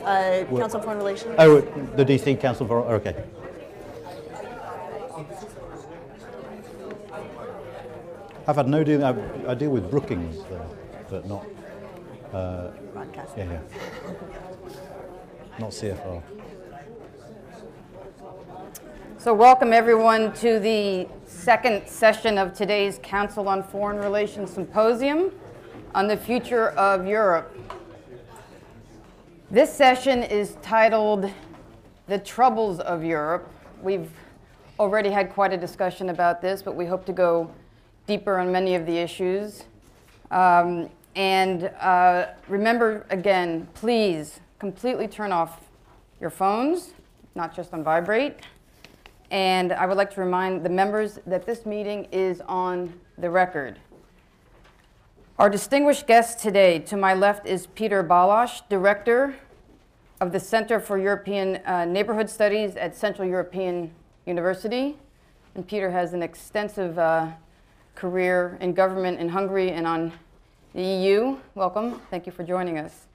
Council on Foreign Relations. Oh, the DC Council for, okay. I've had no deal, I deal with Brookings there, but not, Broadcast. yeah, not CFR. So welcome everyone to the second session of today's Council on Foreign Relations Symposium on the Future of Europe. This session is titled The Troubles of Europe. We've already had quite a discussion about this, but we hope to go deeper on many of the issues. Remember, again, please completely turn off your phones, not just on vibrate. And I would like to remind the members that this meeting is on the record. Our distinguished guest today, to my left, is Peter Balasch, Director of the Center for European Neighborhood Studies at Central European University. And Peter has an extensive career in government in Hungary and on the EU. Welcome. Thank you for joining us.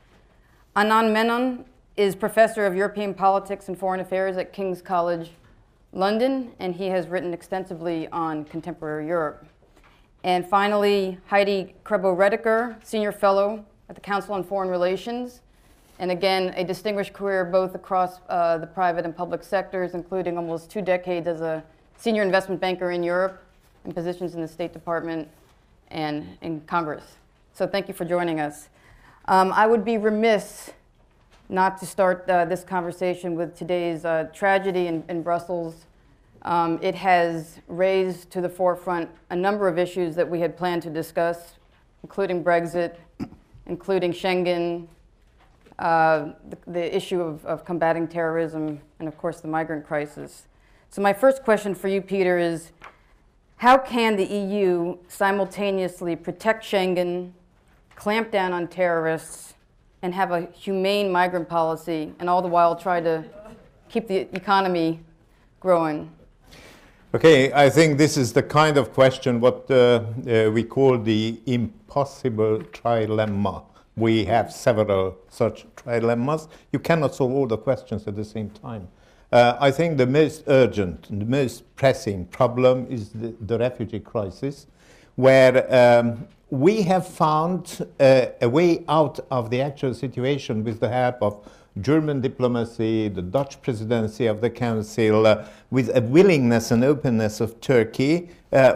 Anand Menon is Professor of European Politics and Foreign Affairs at King's College London, and he has written extensively on contemporary Europe. And finally, Heidi Krebo-Redeker, Senior Fellow at the Council on Foreign Relations, and again, a distinguished career both across the private and public sectors, including almost 2 decades as a senior investment banker in Europe and positions in the State Department and in Congress. So thank you for joining us. I would be remiss not to start this conversation with today's tragedy in Brussels. It has raised to the forefront a number of issues that we had planned to discuss, including Brexit, including Schengen, the issue of combating terrorism, and of course the migrant crisis. So my first question for you, Peter, is how can the EU simultaneously protect Schengen, clamp down on terrorists, and have a humane migrant policy, and all the while try to keep the economy growing? Okay, I think this is the kind of question what we call the impossible trilemma. We have several such trilemmas. You cannot solve all the questions at the same time. I think the most urgent, the most pressing problem is the refugee crisis, where we have found a way out of the actual situation with the help of German diplomacy, the Dutch presidency of the Council, with a willingness and openness of Turkey.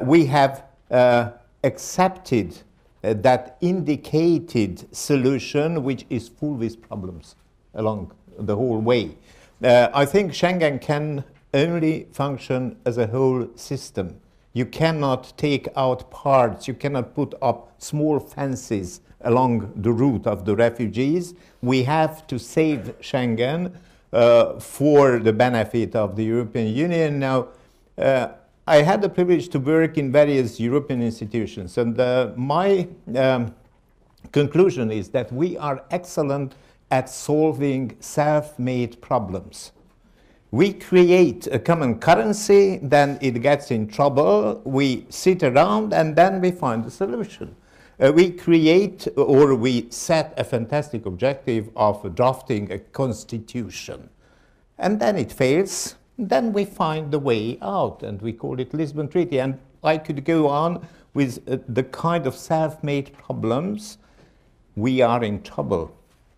We have accepted that indicated solution, which is full with problems along the whole way. I think Schengen can only function as a whole system. You cannot take out parts, you cannot put up small fences along the route of the refugees. We have to save Schengen for the benefit of the European Union. Now, I had the privilege to work in various European institutions, and my conclusion is that we are excellent at solving self-made problems. We create a common currency, then it gets in trouble, we sit around, and then we find a solution. We create or we set a fantastic objective of drafting a constitution. And then it fails, then we find the way out, and we call it Lisbon Treaty. And I could go on with the kind of self-made problems. We are in trouble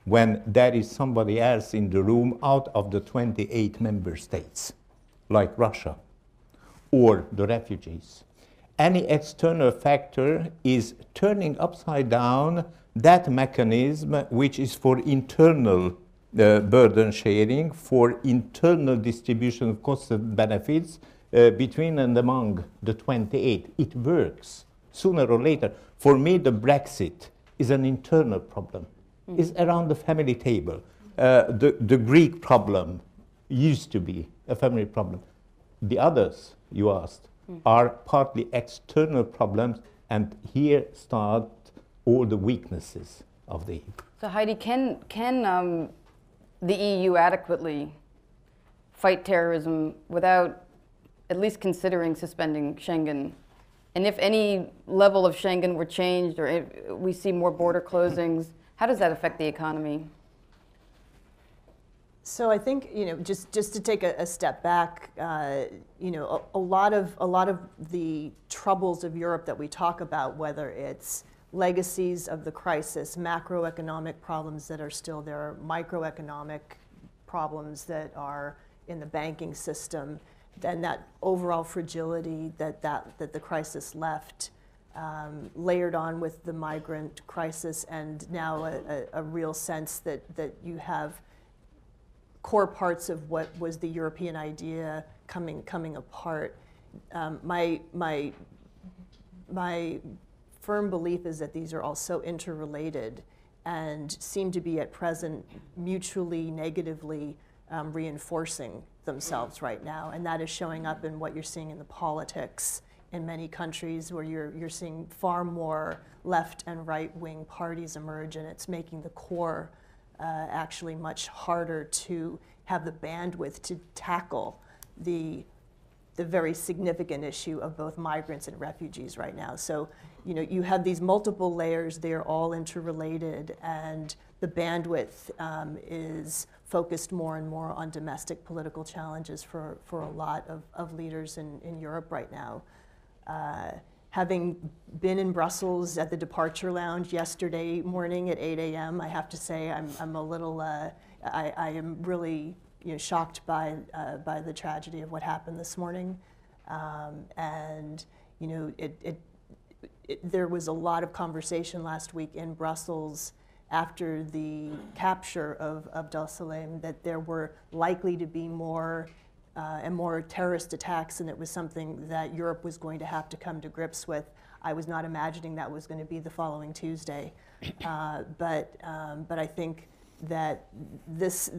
when there is somebody else in the room out of the 28 member states, like Russia, or the refugees. Any external factor is turning upside down that mechanism which is for internal burden sharing, for internal distribution of costs and benefits between and among the 28. It works sooner or later. For me, the Brexit is an internal problem. Is around the family table. The Greek problem used to be a family problem. The others, you asked, are partly external problems, and here start all the weaknesses of the EU. So Heidi, can the EU adequately fight terrorism without at least considering suspending Schengen? And if any level of Schengen were changed, or if we see more border closings, how does that affect the economy? So I think, just to take a step back, a lot of the troubles of Europe that we talk about, whether it's legacies of the crisis, macroeconomic problems that are still there, microeconomic problems that are in the banking system, then that overall fragility that the crisis left, layered on with the migrant crisis, and now a real sense that you have core parts of what was the European idea coming apart. My firm belief is that these are all so interrelated and seem to be at present mutually negatively reinforcing themselves right now, and that is showing up in what you're seeing in the politics in many countries, where you're seeing far more left and right wing parties emerge, and it's making the core actually much harder to have the bandwidth to tackle the very significant issue of both migrants and refugees right now. So, you have these multiple layers, they're all interrelated, and the bandwidth is focused more and more on domestic political challenges for a lot of leaders in Europe right now. Having been in Brussels at the departure lounge yesterday morning at 8 a.m., I have to say I'm a little, I am really shocked by the tragedy of what happened this morning. And there was a lot of conversation last week in Brussels after the capture of Abdel Salem that there were likely to be more and more terrorist attacks, and it was something that Europe was going to have to come to grips with. I was not imagining that was going to be the following Tuesday, but I think that this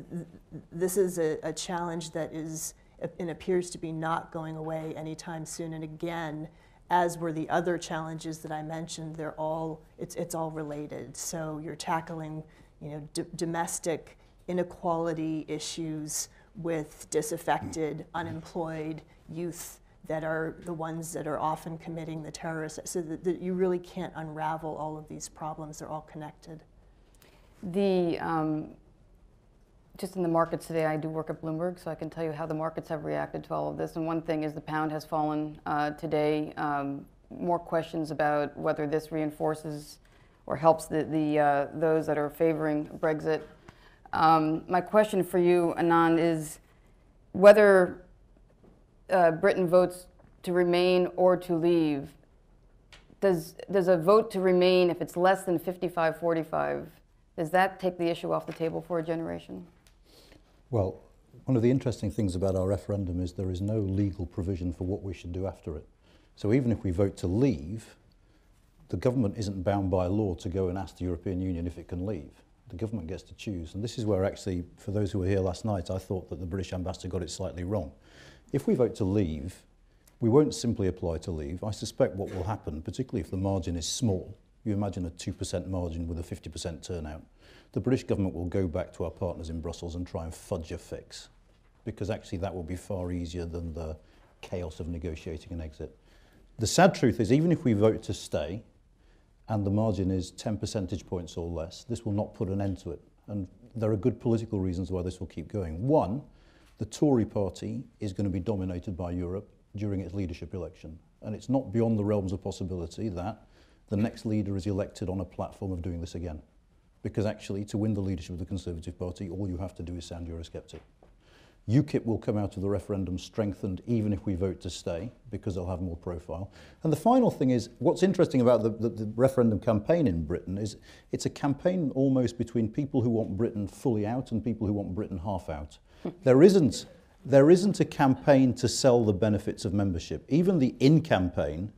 is a challenge that is and appears to be not going away anytime soon. And again, as were the other challenges that I mentioned, it's all related. So you're tackling domestic inequality issues with disaffected, unemployed youth that are the ones that are often committing the terrorists. So that you really can't unravel all of these problems. They're all connected. Just in the markets today, I do work at Bloomberg, so I can tell you how the markets have reacted to all of this. And one thing is the pound has fallen today. More questions about whether this reinforces or helps those that are favoring Brexit. My question for you, Anand, is whether Britain votes to remain or to leave. Does a vote to remain, if it's less than 55-45, does that take the issue off the table for a generation? Well, one of the interesting things about our referendum is there is no legal provision for what we should do after it. So even if we vote to leave, the government isn't bound by law to go and ask the European Union if it can leave. The government gets to choose. And this is where actually, for those who were here last night, I thought that the British ambassador got it slightly wrong. If we vote to leave, we won't simply apply to leave. I suspect what will happen, particularly if the margin is small, you imagine a 2% margin with a 50% turnout, the British government will go back to our partners in Brussels and try and fudge a fix, because actually that will be far easier than the chaos of negotiating an exit. The sad truth is, even if we vote to stay, and the margin is 10 percentage points or less, this will not put an end to it. And there are good political reasons why this will keep going. One, the Tory party is going to be dominated by Europe during its leadership election. And it's not beyond the realms of possibility that the next leader is elected on a platform of doing this again. Because actually, to win the leadership of the Conservative Party, all you have to do is sound Eurosceptic. UKIP will come out of the referendum strengthened even if we vote to stay, because they'll have more profile. And the final thing is, what's interesting about the referendum campaign in Britain is it's a campaign almost between people who want Britain fully out and people who want Britain half out. There isn't a campaign to sell the benefits of membership. Even the in campaign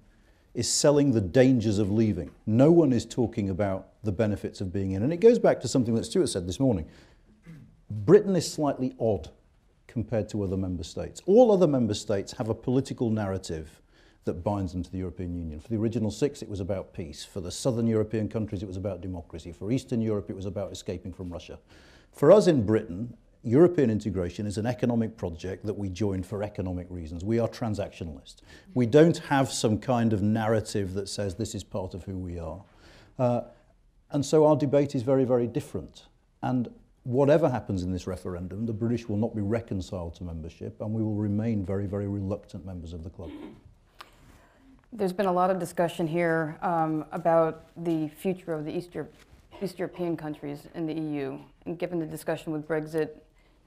is selling the dangers of leaving. No one is talking about the benefits of being in. And it goes back to something that Stuart said this morning. Britain is slightly odd compared to other member states. All other member states have a political narrative that binds them to the European Union. For the original 6, it was about peace. For the southern European countries, it was about democracy. For Eastern Europe, it was about escaping from Russia. For us in Britain, European integration is an economic project that we joined for economic reasons. We are transactionalist. We don't have some kind of narrative that says this is part of who we are. And so our debate is very, very different. And whatever happens in this referendum, the British will not be reconciled to membership, and we will remain very, very reluctant members of the club. There's been a lot of discussion here about the future of the East European countries in the EU. And given the discussion with Brexit,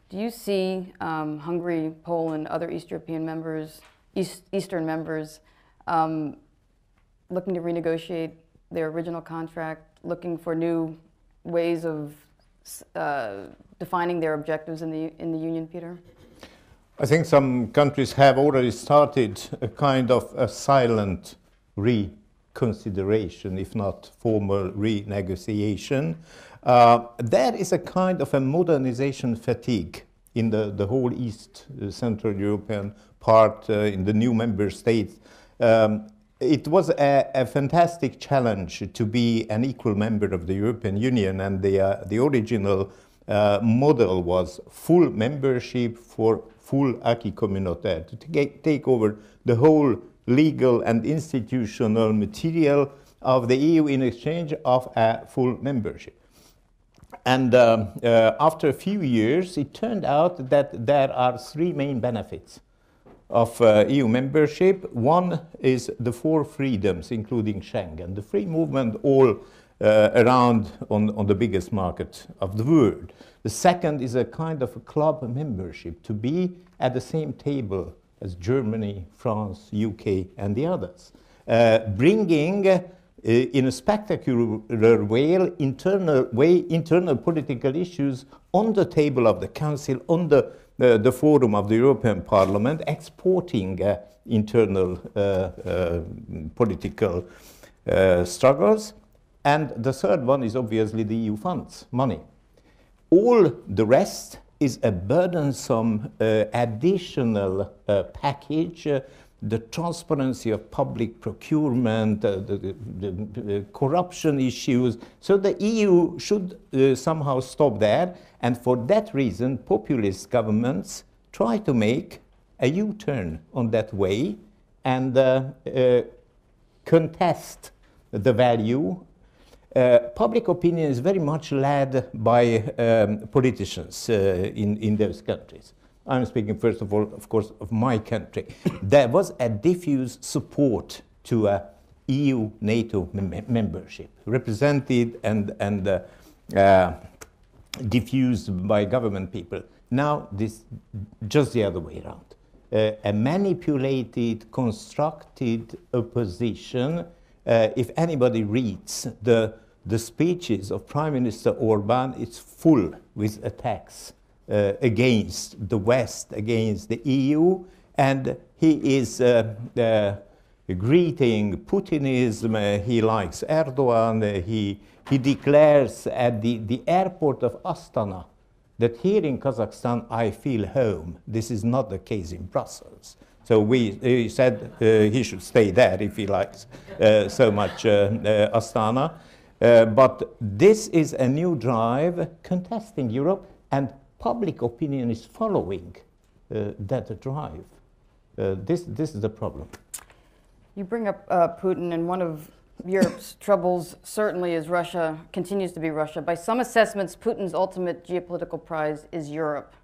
do you see Hungary, Poland, other East European members, Eastern members, looking to renegotiate their original contract, looking for new ways of defining their objectives in the Union, Peter? I think some countries have already started a kind of a silent reconsideration, if not formal renegotiation. There is a kind of a modernization fatigue in the whole East Central European part, in the new member states. It was a fantastic challenge to be an equal member of the European Union, and the original model was full membership for full acquis communautaire, to take over the whole legal and institutional material of the EU in exchange of a full membership. And after a few years, it turned out that there are three main benefits of EU membership. One is the four freedoms, including Schengen, the free movement all around on the biggest market of the world. The second is a kind of a club membership, to be at the same table as Germany, France, UK, and the others, bringing in a spectacular way internal political issues on the table of the Council, on the forum of the European Parliament, exporting internal political struggles. And the third one is obviously the EU funds, money. All the rest is a burdensome additional package, the transparency of public procurement, the corruption issues. So the EU should somehow stop there. And for that reason, populist governments try to make a U-turn on that way and contest the value. Public opinion is very much led by politicians in those countries. I'm speaking, first of all, of course, of my country. There was a diffuse support to a EU-NATO membership, represented and diffused by government people. Now, this just the other way around. A manipulated, constructed opposition. If anybody reads the speeches of Prime Minister Orban, it's full with attacks against the West, against the EU, and he is greeting Putinism, he likes Erdogan, he declares at the airport of Astana that here in Kazakhstan I feel home. This is not the case in Brussels. So he said he should stay there if he likes so much Astana. But this is a new drive contesting Europe, and public opinion is following that drive. This is the problem. You bring up Putin, and one of Europe's troubles certainly is Russia, continues to be Russia. By some assessments, Putin's ultimate geopolitical prize is Europe.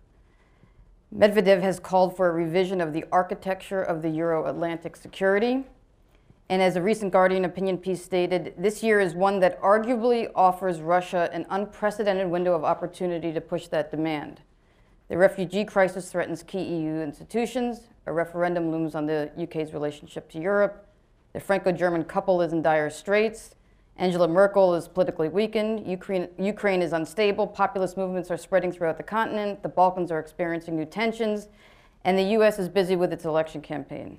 Medvedev has called for a revision of the architecture of the Euro-Atlantic security. And as a recent Guardian opinion piece stated, this year is one that arguably offers Russia an unprecedented window of opportunity to push that demand. The refugee crisis threatens key EU institutions. A referendum looms on the UK's relationship to Europe. The Franco-German couple is in dire straits. Angela Merkel is politically weakened. Ukraine is unstable. Populist movements are spreading throughout the continent. The Balkans are experiencing new tensions. And the US is busy with its election campaign.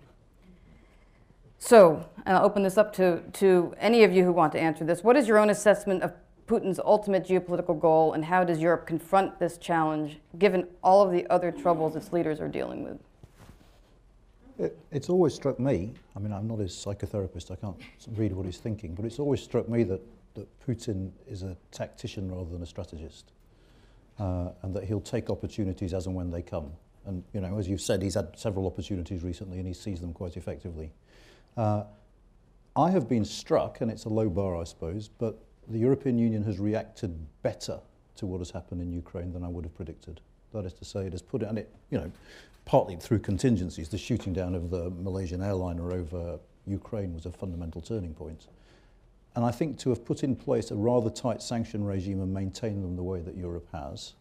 So, and I'll open this up to any of you who want to answer this. What is your own assessment of Putin's ultimate geopolitical goal, and how does Europe confront this challenge, given all of the other troubles its leaders are dealing with? It's always struck me, I mean, I'm not his psychotherapist, I can't read what he's thinking, but it's always struck me that Putin is a tactician rather than a strategist, and that he'll take opportunities as and when they come. And, you know, as you've said, he's had several opportunities recently and he seized them quite effectively. I have been struck, and it's a low bar, I suppose, but the European Union has reacted better to what has happened in Ukraine than I would have predicted. That is to say, it has put it, and it, you know, partly through contingencies, the shooting down of the Malaysian airliner over Ukraine was a fundamental turning point. And I think to have put in place a rather tight sanction regime and maintain them the way that Europe has,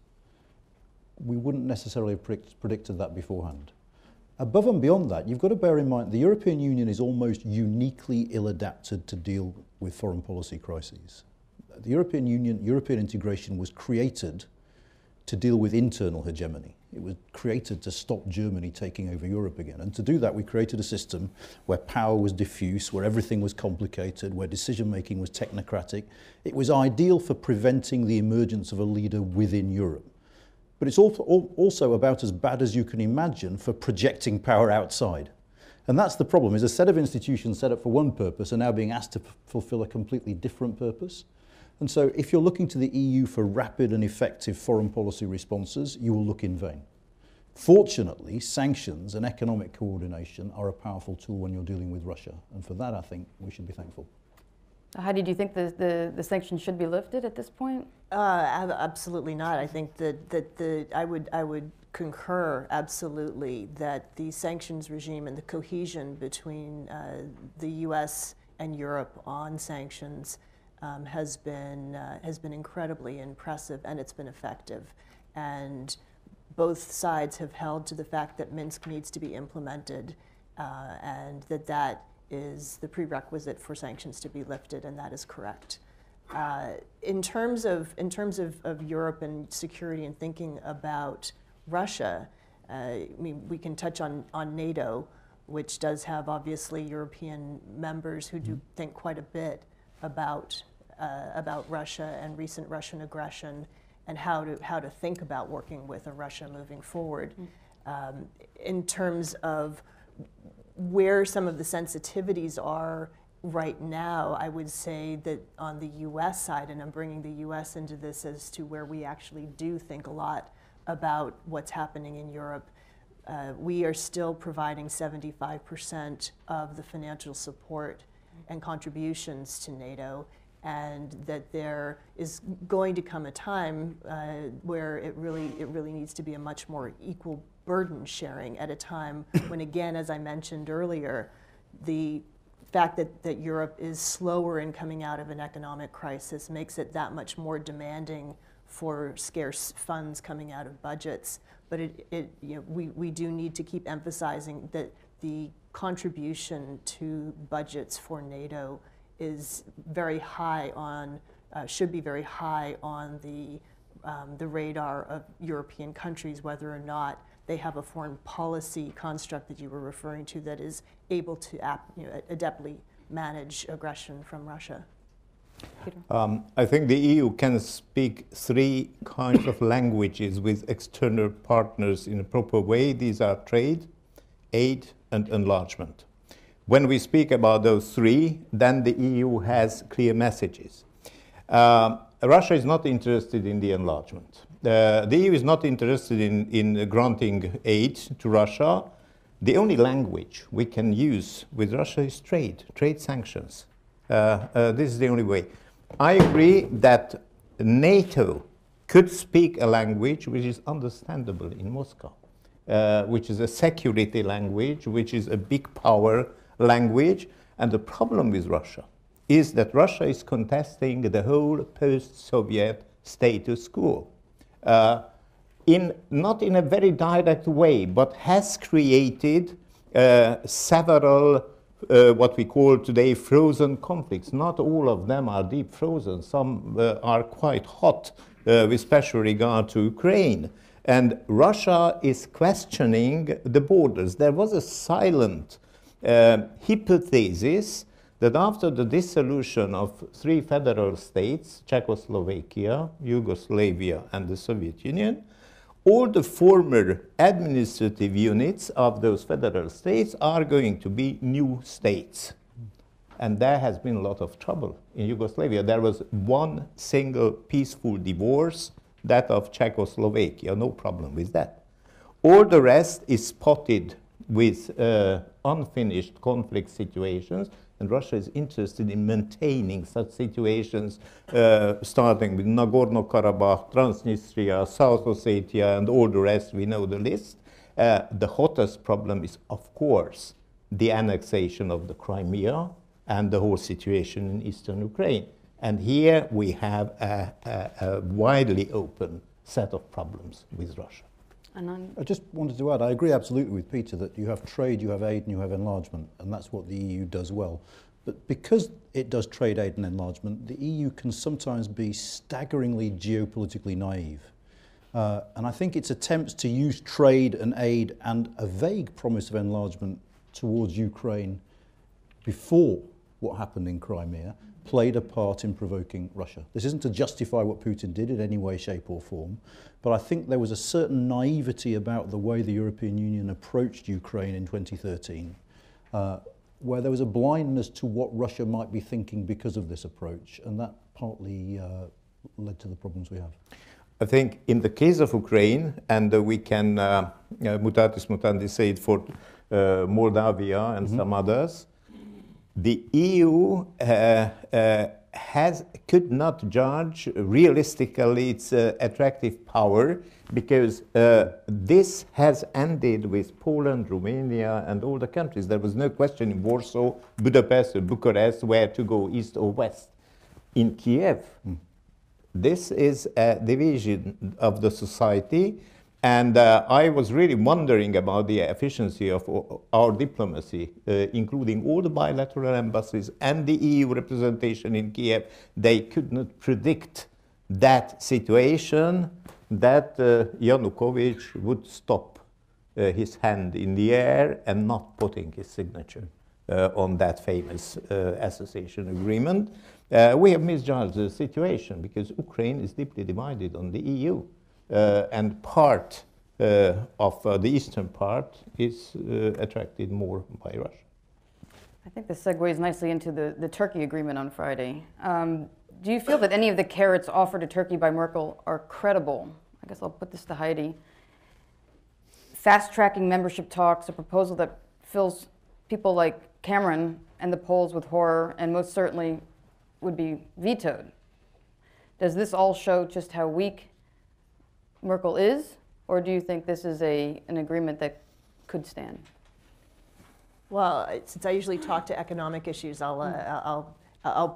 we wouldn't necessarily have predicted that beforehand. Above and beyond that, you've got to bear in mind the European Union is almost uniquely ill-adapted to deal with foreign policy crises. The European Union, European integration was created to deal with internal hegemony. It was created to stop Germany taking over Europe again. And to do that, we created a system where power was diffuse, where everything was complicated, where decision-making was technocratic. It was ideal for preventing the emergence of a leader within Europe. But it's also about as bad as you can imagine for projecting power outside. And that's the problem, is a set of institutions set up for one purpose are now being asked to fulfill a completely different purpose. And so if you're looking to the EU for rapid and effective foreign policy responses, you will look in vain. Fortunately, sanctions and economic coordination are a powerful tool when you're dealing with Russia. And for that, I think we should be thankful. Heidi, do you think the sanctions should be lifted at this point? Absolutely not. I think that I would concur absolutely that the sanctions regime and the cohesion between the U.S. and Europe on sanctions has been incredibly impressive, and it's been effective. And both sides have held to the fact that Minsk needs to be implemented, and that is the prerequisite for sanctions to be lifted, and that is correct. In terms of Europe and security and thinking about Russia, I mean, we can touch on NATO, which does have obviously European members who do think quite a bit about Russia and recent Russian aggression and how to think about working with Russia moving forward. In terms of where some of the sensitivities are right now, I would say that on the U.S. side, and I'm bringing the U.S. into this as to where we actually do think a lot about what's happening in Europe, we are still providing 75% of the financial support and contributions to NATO, and that there is going to come a time where it really needs to be a much more equal burden sharing at a time when, again, as I mentioned earlier, the fact that Europe is slower in coming out of an economic crisis makes it that much more demanding for scarce funds coming out of budgets. But we do need to keep emphasizing that the contribution to budgets for NATO is very high on, should be very high on the radar of European countries, whether or not they have a foreign policy construct that you were referring to that is able to adeptly manage aggression from Russia. I think the EU can speak three kinds of languages with external partners in a proper way. These are trade, aid, and enlargement. When we speak about those three, then the EU has clear messages. Russia is not interested in the enlargement. The EU is not interested in granting aid to Russia. The only language we can use with Russia is trade sanctions. This is the only way. I agree that NATO could speak a language which is understandable in Moscow, which is a security language, which is a big power language. And the problem with Russia is that Russia is contesting the whole post-Soviet status quo. Not in a very direct way, but has created several what we call today frozen conflicts. Not all of them are deep frozen. Some are quite hot with special regard to Ukraine. And Russia is questioning the borders. There was a silent hypothesis that after the dissolution of three federal states, Czechoslovakia, Yugoslavia, and the Soviet Union, all the former administrative units of those federal states are going to be new states. And there has been a lot of trouble in Yugoslavia. There was one single peaceful divorce, that of Czechoslovakia, no problem with that. All the rest is spotted with unfinished conflict situations, And Russia is interested in maintaining such situations, starting with Nagorno-Karabakh, Transnistria, South Ossetia, and all the rest. We know the list. The hottest problem is, of course, the annexation of the Crimea and the whole situation in eastern Ukraine. And here we have a widely open set of problems with Russia. I just wanted to add, I agree absolutely with Peter that you have trade, you have aid, and you have enlargement, and that's what the EU does well. But because it does trade, aid, and enlargement, the EU can sometimes be staggeringly geopolitically naive. And I think its attempts to use trade and aid and a vague promise of enlargement towards Ukraine before what happened in Crimea played a part in provoking Russia. This isn't to justify what Putin did in any way, shape or form, but I think there was a certain naivety about the way the European Union approached Ukraine in 2013, where there was a blindness to what Russia might be thinking because of this approach, and that partly led to the problems we have. I think in the case of Ukraine, and we can, mutatis mutandis, say it for Moldavia and some others, the EU could not judge realistically its attractive power, because this has ended with Poland, Romania, and all the countries. There was no question in Warsaw, Budapest, or Bucharest where to go, east or west. In Kiev, this is a division of the society, and I was really wondering about the efficiency of our diplomacy, including all the bilateral embassies and the EU representation in Kiev. They could not predict that situation, that Yanukovych would stop his hand in the air and not putting his signature on that famous association agreement. We have misjudged the situation because Ukraine is deeply divided on the EU. And part of the eastern part is attracted more by Russia. I think this segues nicely into the Turkey agreement on Friday. Do you feel that any of the carrots offered to Turkey by Merkel are credible? I guess I'll put this to Heidi. Fast-tracking membership talks, a proposal that fills people like Cameron and the Poles with horror and most certainly would be vetoed. Does this all show just how weak Merkel is, or do you think this is an agreement that could stand? Well, since I usually talk to economic issues, I'll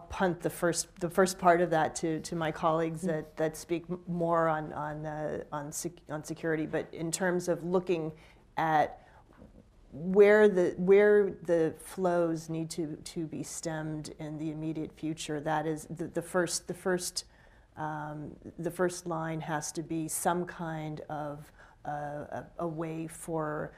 punt the first part of that to my colleagues that speak more on security. But in terms of looking at where the flows need to be stemmed in the immediate future, that is the first line has to be some kind of a way for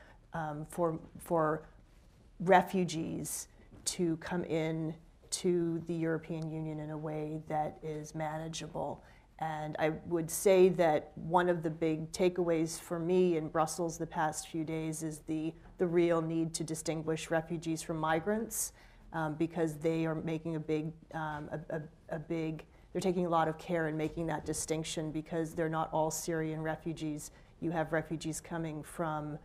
refugees to come in to the European Union in a way that is manageable. And I would say that one of the big takeaways for me in Brussels the past few days is the real need to distinguish refugees from migrants, because they are making they're taking a lot of care in making that distinction, because they're not all Syrian refugees. You have refugees coming from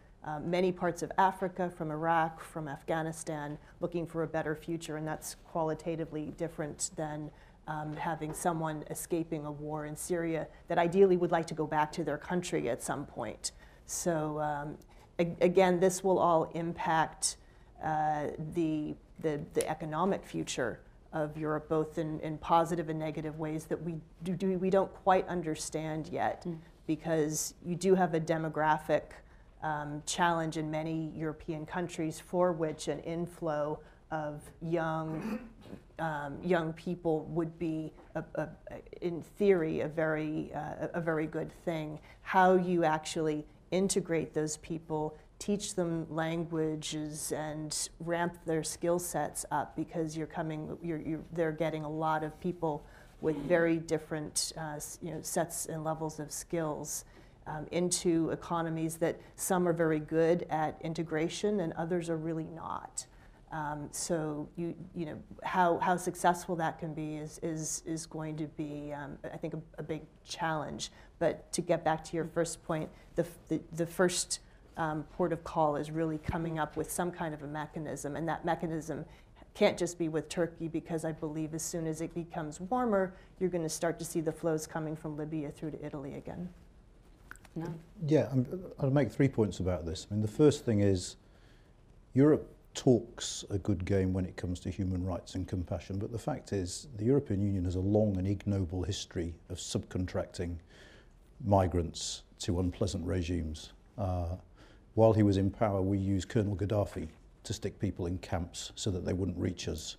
many parts of Africa, from Iraq, from Afghanistan, looking for a better future, and that's qualitatively different than having someone escaping a war in Syria that ideally would like to go back to their country at some point. So again, this will all impact the economic future of Europe, both in positive and negative ways that we don't quite understand yet, because you do have a demographic challenge in many European countries for which an inflow of young people would be, in theory, a very good thing. How you actually integrate those people, teach them languages, and ramp their skill sets up, because they're getting a lot of people with very different sets and levels of skills into economies that some are very good at integration and others are really not. So how successful that can be is going to be, I think, a big challenge. But to get back to your first point, the first port of call is really coming up with some kind of a mechanism, and that mechanism can't just be with Turkey, because I believe as soon as it becomes warmer, you're going to start to see the flows coming from Libya through to Italy again. No? Yeah, I'll make 3 points about this. I mean, the first thing is Europe talks a good game when it comes to human rights and compassion, but the fact is the European Union has a long and ignoble history of subcontracting migrants to unpleasant regimes. While he was in power, we used Colonel Gaddafi to stick people in camps so that they wouldn't reach us.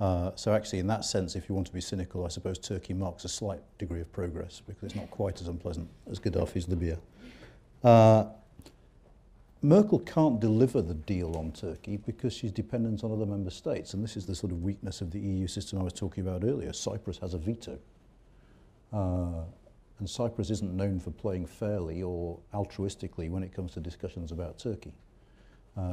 So actually, in that sense, if you want to be cynical, I suppose Turkey marks a slight degree of progress because it's not quite as unpleasant as Gaddafi's Libya. Merkel can't deliver the deal on Turkey because she's dependent on other member states, and this is the sort of weakness of the EU system I was talking about earlier. Cyprus has a veto. And Cyprus isn't known for playing fairly or altruistically when it comes to discussions about Turkey.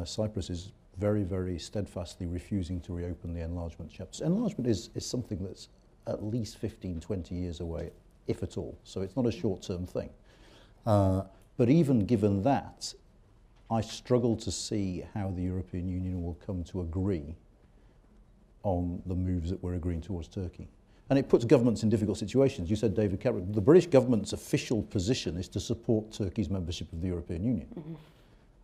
Cyprus is very, very steadfastly refusing to reopen the enlargement chapters. Enlargement is something that's at least 15, 20 years away, if at all. So it's not a short-term thing. But even given that, I struggle to see how the European Union will come to agree on the moves that we're agreeing towards Turkey. And it puts governments in difficult situations. You said, David Cameron, the British government's official position is to support Turkey's membership of the European Union.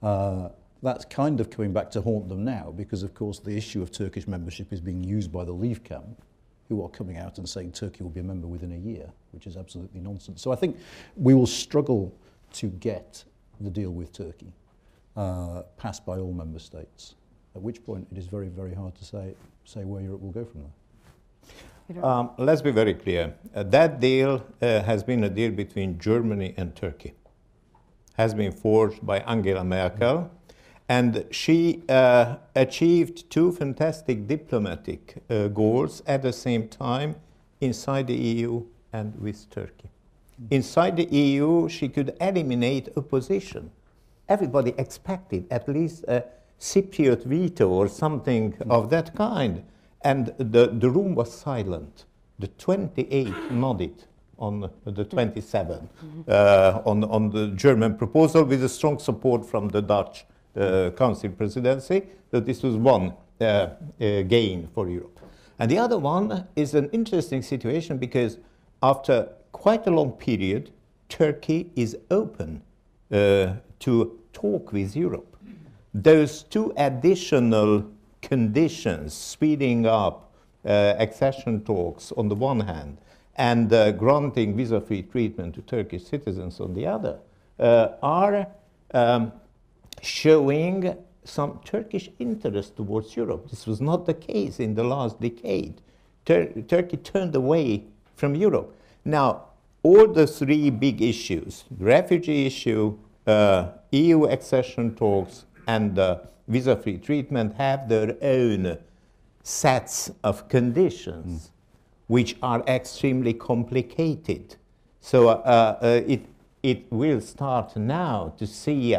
Mm-hmm. That's kind of coming back to haunt them now because, of course, the issue of Turkish membership is being used by the Leave camp, who are coming out and saying Turkey will be a member within a year, which is absolutely nonsense. So I think we will struggle to get the deal with Turkey passed by all member states, at which point it is very, very hard to say where Europe will go from there. Let's be very clear. That deal has been a deal between Germany and Turkey. Has been forged by Angela Merkel. And she achieved two fantastic diplomatic goals at the same time inside the EU and with Turkey. Inside the EU, she could eliminate opposition. Everybody expected at least a Cypriot veto or something of that kind. And the room was silent. The 28 nodded on the 27 on the German proposal with a strong support from the Dutch Council presidency, that this was one gain for Europe. And the other one is an interesting situation because after quite a long period, Turkey is open to talk with Europe. Those two additional conditions, speeding up accession talks on the one hand, and granting visa-free treatment to Turkish citizens on the other, are showing some Turkish interest towards Europe. This was not the case in the last decade. Turkey turned away from Europe. Now, all the three big issues, the refugee issue, EU accession talks, and visa-free treatment have their own sets of conditions which are extremely complicated. So it will start now to see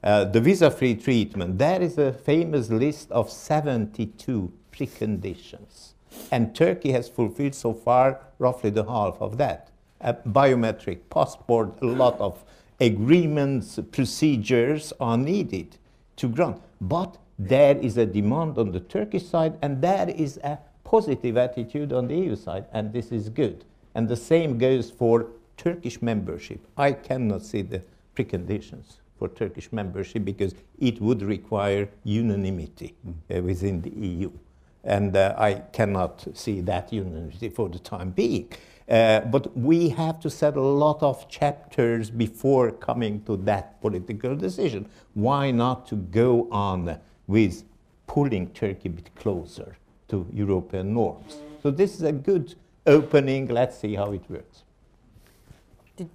the visa-free treatment. There is a famous list of 72 preconditions. And Turkey has fulfilled so far roughly the half of that. A biometric passport, a lot of agreements, procedures are needed to grant. But there is a demand on the Turkish side, and there is a positive attitude on the EU side, and this is good. And the same goes for Turkish membership. I cannot see the preconditions for Turkish membership because it would require unanimity within the EU. And I cannot see that unanimity for the time being. But we have to set a lot of chapters before coming to that political decision. Why not to go on with pulling Turkey a bit closer to European norms? So this is a good opening. Let's see how it works. Did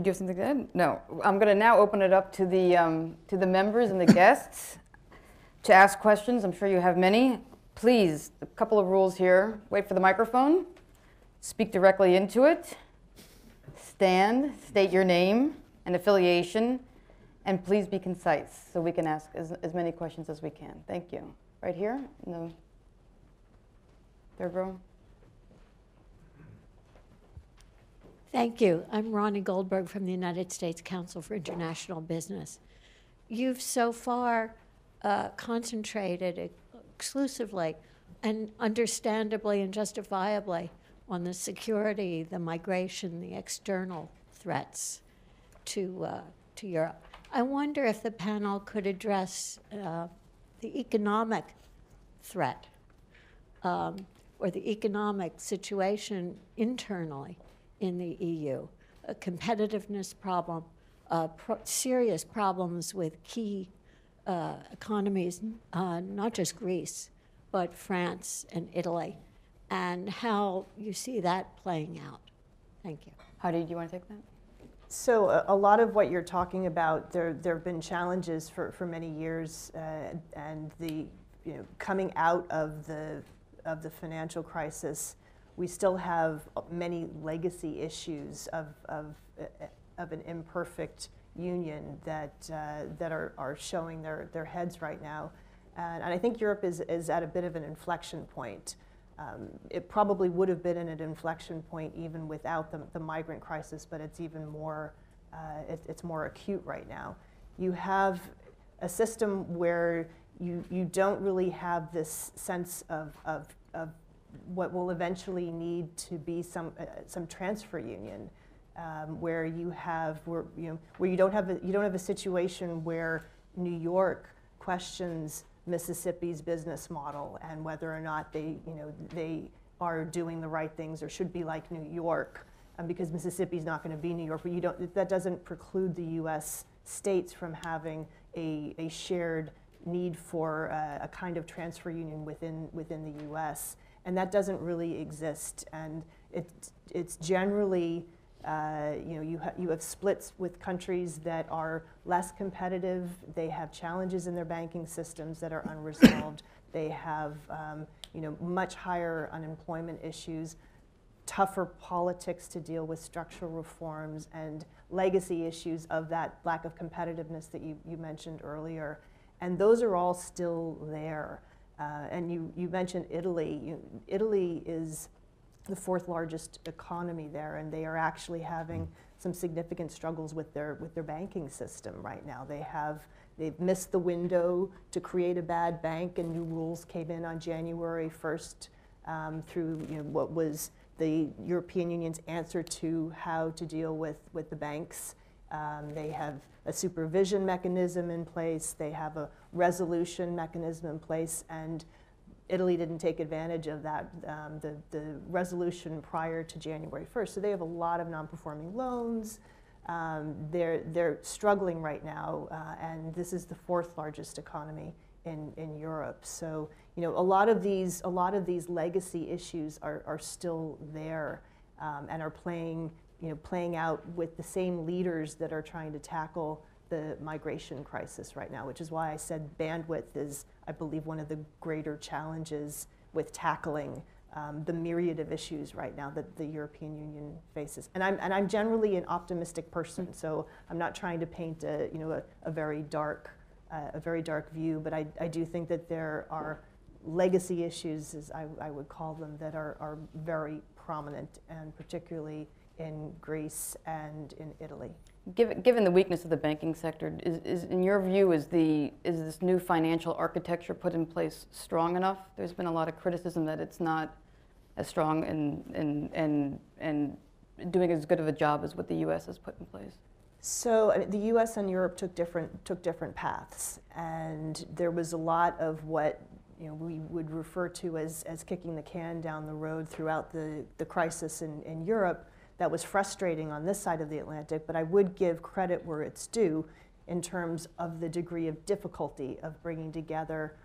you have something to add? No. I'm going to now open it up to the members and the guests to ask questions. I'm sure you have many. Please, a couple of rules here. Wait for the microphone. Speak directly into it. Stand, state your name and affiliation, and please be concise so we can ask as many questions as we can. Thank you. Right here in the third row. Thank you. I'm Ronnie Goldberg from the United States Council for International Business. You've so far concentrated exclusively and understandably and justifiably on the security, the migration, the external threats to Europe. I wonder if the panel could address the economic threat or the economic situation internally in the EU, a competitiveness problem, serious problems with key economies, not just Greece, but France and Italy, and how you see that playing out. Thank you. Heidi, do you want to take that? So a lot of what you're talking about, there have been challenges for many years, and the coming out of the financial crisis, we still have many legacy issues of an imperfect union that are showing their heads right now, and I think Europe is at a bit of an inflection point. It probably would have been at an inflection point even without the migrant crisis, but it's even more it's more acute right now. You have a system where you don't really have this sense of what will eventually need to be some transfer union, where you don't have a situation where New York questions Mississippi's business model and whether or not they are doing the right things or should be like New York, because Mississippi's not going to be New York. But that doesn't preclude the U.S. states from having a shared need for a kind of transfer union within the U.S. And that doesn't really exist. And it's generally you have splits with countries that are less competitive. They have challenges in their banking systems that are unresolved. They have much higher unemployment issues, tougher politics to deal with structural reforms, and legacy issues of that lack of competitiveness that you mentioned earlier. And those are all still there. And you mentioned Italy. Italy is the fourth largest economy there, and they are actually having some significant struggles with their banking system right now. They've missed the window to create a bad bank, and new rules came in on January 1st through what was the European Union's answer to how to deal with the banks. They have a supervision mechanism in place. They have a resolution mechanism in place, and Italy didn't take advantage of that, the resolution prior to January 1st. So they have a lot of non-performing loans. They're struggling right now, and this is the fourth largest economy in Europe. So a lot of these legacy issues are still there, and are playing out with the same leaders that are trying to tackle the migration crisis right now, which is why I said bandwidth is, I believe, one of the greater challenges with tackling the myriad of issues right now that the European Union faces. And I'm generally an optimistic person, so I'm not trying to paint a very dark view, but I do think that there are legacy issues, as I would call them, that are very prominent, and particularly in Greece and in Italy. Given the weakness of the banking sector, is in your view, is this new financial architecture put in place strong enough? There's been a lot of criticism that it's not as strong and doing as good of a job as what the U.S. has put in place. So the U.S. and Europe took different paths, and there was a lot of what we would refer to as kicking the can down the road throughout the crisis in Europe. That was frustrating on this side of the Atlantic, but I would give credit where it's due in terms of the degree of difficulty of bringing together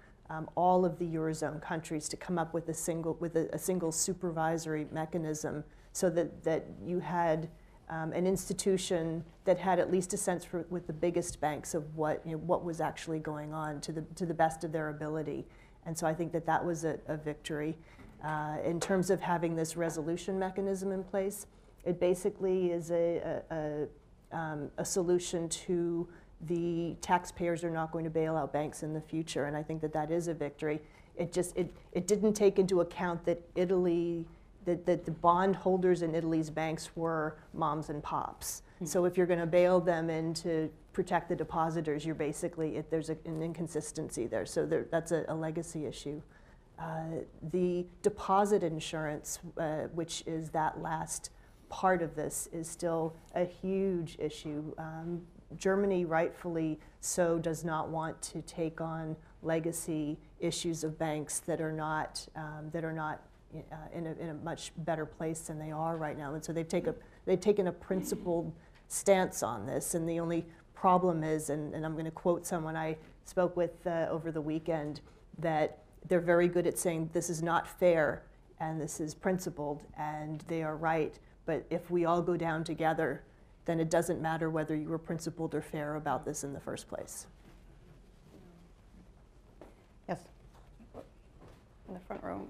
all of the Eurozone countries to come up with a single supervisory mechanism, so that you had an institution that had at least a sense with the biggest banks of what was actually going on to the best of their ability. And so I think that was a victory. In terms of having this resolution mechanism in place, it basically is a solution to the taxpayers are not going to bail out banks in the future, and I think that is a victory. It didn't take into account that that the bond holders in Italy's banks were moms and pops. So if you're going to bail them in to protect the depositors, you're basically there's an inconsistency there. So that's a legacy issue. The deposit insurance, which is that last part of this, is still a huge issue. Germany, rightfully so, does not want to take on legacy issues of banks that are not in a much better place than they are right now. And so they've taken a principled stance on this. And the only problem is, and I'm going to quote someone I spoke with over the weekend, that they're very good at saying this is not fair and this is principled, and they are right. But if we all go down together, then it doesn't matter whether you were principled or fair about this in the first place. Yes. In the front row.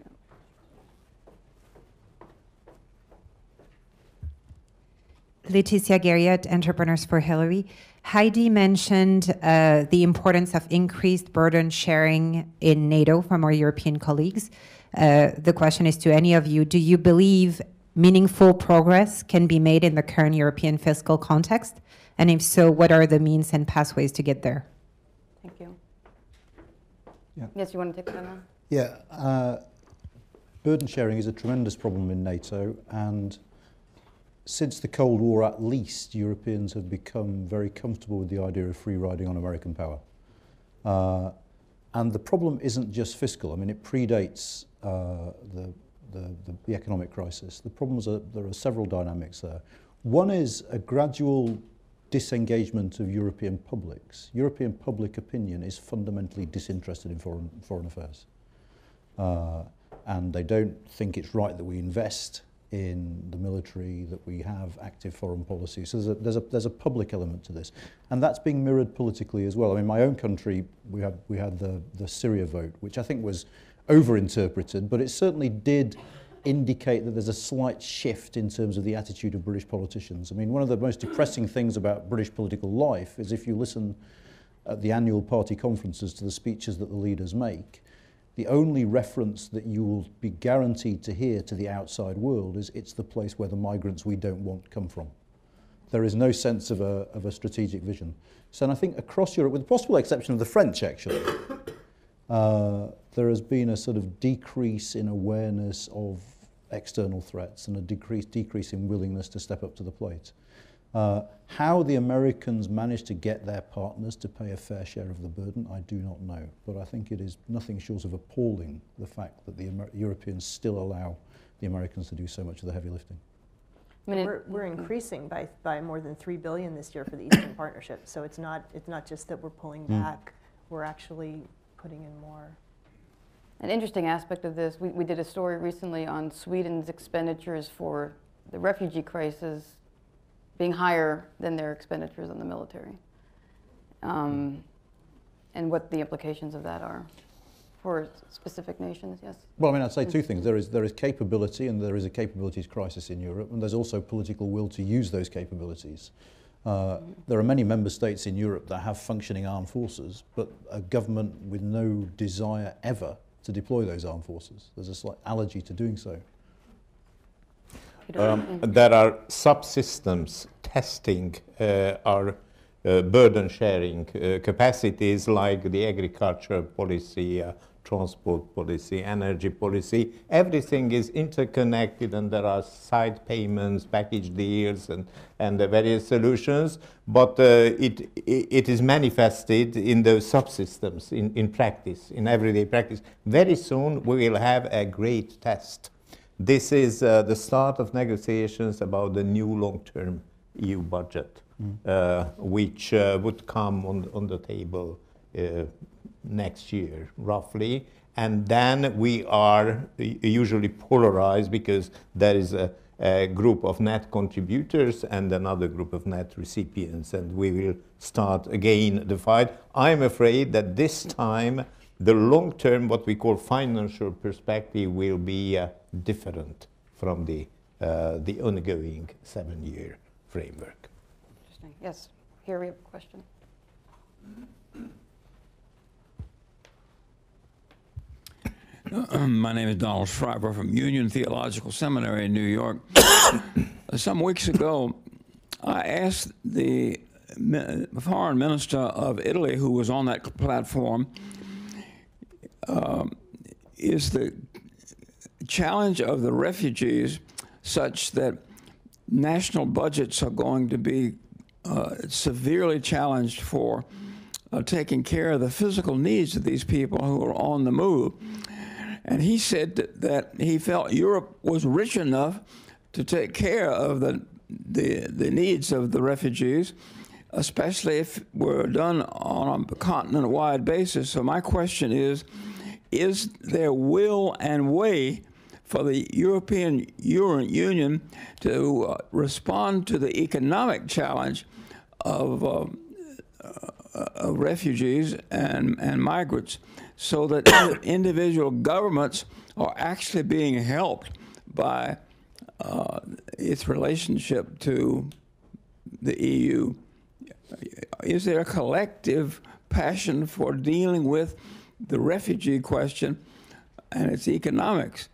Leticia Garriott, Entrepreneurs for Hillary. Heidi mentioned the importance of increased burden sharing in NATO from our European colleagues. The question is to any of you, do you believe meaningful progress can be made in the current European fiscal context? And if so, what are the means and pathways to get there? Thank you. Yeah. Yes, you want to take that on? Yeah, burden sharing is a tremendous problem in NATO, and since the Cold War, at least, Europeans have become very comfortable with the idea of free riding on American power. And the problem isn't just fiscal. I mean, it predates the economic crisis. The problem is there are several dynamics there. One is a gradual disengagement of European publics. European public opinion is fundamentally disinterested in foreign affairs. And they don't think it's right that we invest in the military, that we have active foreign policy. So there's a public element to this. And that's being mirrored politically as well. I mean, my own country, we had the Syria vote, which I think was overinterpreted, but it certainly did indicate that there's a slight shift in terms of the attitude of British politicians. I mean, one of the most depressing things about British political life is if you listen at the annual party conferences to the speeches that the leaders make, the only reference that you will be guaranteed to hear to the outside world is it's the place where the migrants we don't want come from. There is no sense of a strategic vision. So and I think across Europe, with the possible exception of the French actually, there has been a sort of decrease in awareness of external threats and a decrease in willingness to step up to the plate. How the Americans managed to get their partners to pay a fair share of the burden, I do not know. But I think it is nothing short of appalling, the fact that the Europeans still allow the Americans to do so much of the heavy lifting. I mean, We're increasing by more than $3 billion this year for the Eastern Partnership. So it's not just that we're pulling back, we're actually putting in more. an interesting aspect of this, we did a story recently on Sweden's expenditures for the refugee crisis being higher than their expenditures on the military, and what the implications of that are for specific nations. Yes. Well, I mean, I'd say two things. There is capability, and there is a capabilities crisis in Europe, and there's also political will to use those capabilities. There are many member states in Europe that have functioning armed forces, but a government with no desire ever to deploy those armed forces. There's a slight allergy to doing so. There are subsystems testing our burden sharing capacities, like the agriculture policy, transport policy, energy policy. Everything is interconnected, and there are side payments, package deals, and the various solutions. But it is manifested in those subsystems in practice, in everyday practice. Very soon we will have a great test. This is the start of negotiations about the new long-term EU budget, which would come on the table next year, roughly. And then we are usually polarized, because there is a group of net contributors and another group of net recipients, and we will start again the fight. I'm afraid that this time the long-term, what we call financial perspective, will be different from the ongoing 7-year framework. Interesting. Yes. Here we have a question. My name is Donald Shriver from Union Theological Seminary in New York. Some weeks ago, I asked the foreign minister of Italy, who was on that platform, is the challenge of the refugees such that national budgets are going to be severely challenged for taking care of the physical needs of these people who are on the move. And he said that he felt Europe was rich enough to take care of the needs of the refugees, especially if we're done on a continent-wide basis. So my question is there will and way for the European Union to respond to the economic challenge of refugees and migrants, so that individual governments are actually being helped by its relationship to the EU? Is there a collective passion for dealing with the refugee question and its economics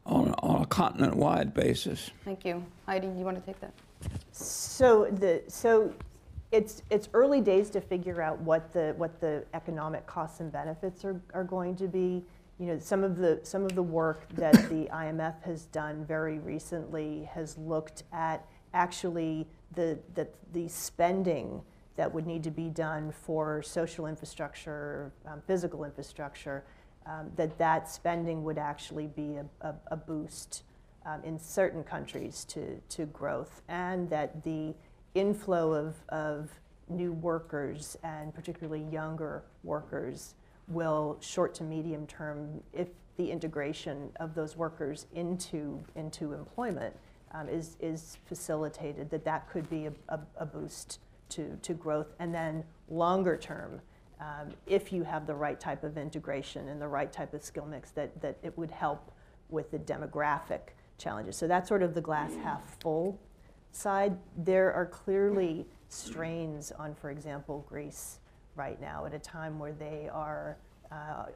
on a continent-wide basis? Thank you. Heidi, you want to take that? So it's early days to figure out what the economic costs and benefits are going to be. You know, some of the work that the IMF has done very recently has looked at actually the spending that would need to be done for social infrastructure, physical infrastructure, that spending would actually be a boost in certain countries to growth, and that the inflow of new workers, and particularly younger workers, will short to medium term, if the integration of those workers into employment is facilitated, that could be a boost to growth. And then longer term, if you have the right type of integration and the right type of skill mix, that it would help with the demographic challenges. So that's sort of the glass half full side. There are clearly strains on, for example, Greece right now, at a time where they are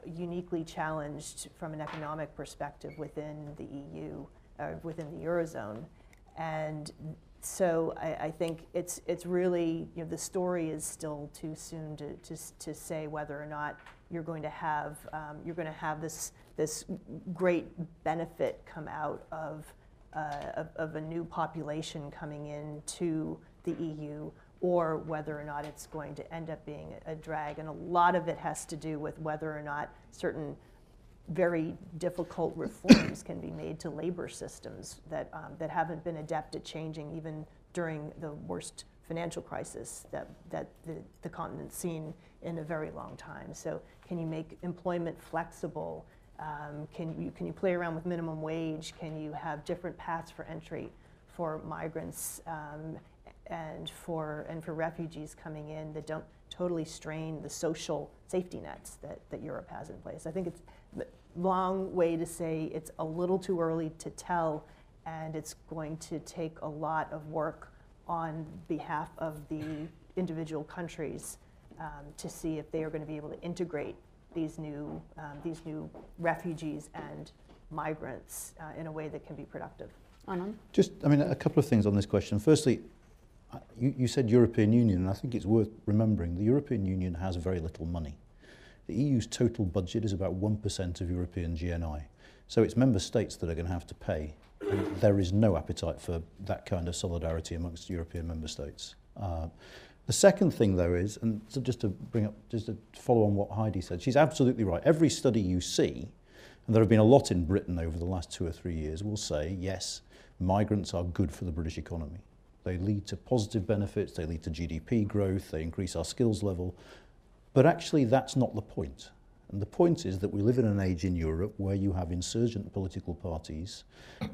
uniquely challenged from an economic perspective within the EU, within the Eurozone. And so I think it's really, you know, the story is still too soon to say whether or not you're going to have this great benefit come out of a new population coming into the EU, or whether or not it's going to end up being a drag. And a lot of it has to do with whether or not certain very difficult reforms can be made to labor systems that haven't been adept at changing even during the worst financial crisis that the continent's seen in a very long time. So can you make employment flexible? Can you play around with minimum wage? Can you have different paths for entry for migrants and for refugees coming in that don't totally strain the social safety nets that Europe has in place? I think it's a long way to say it's a little too early to tell, and it's going to take a lot of work on behalf of the individual countries to see if they are going to be able to integrate these new refugees and migrants in a way that can be productive. Anand? Just, I mean, a couple of things on this question. Firstly, you said European Union, and I think it's worth remembering the European Union has very little money. The EU's total budget is about 1% of European GNI. So it's member states that are going to have to pay. And there is no appetite for that kind of solidarity amongst European member states. The second thing, though, is, and so just to follow on what Heidi said, she's absolutely right. Every study you see, and there have been a lot in Britain over the last 2 or 3 years, will say, yes, migrants are good for the British economy. They lead to positive benefits, they lead to GDP growth, they increase our skills level. But actually, that's not the point. And the point is that we live in an age in Europe where you have insurgent political parties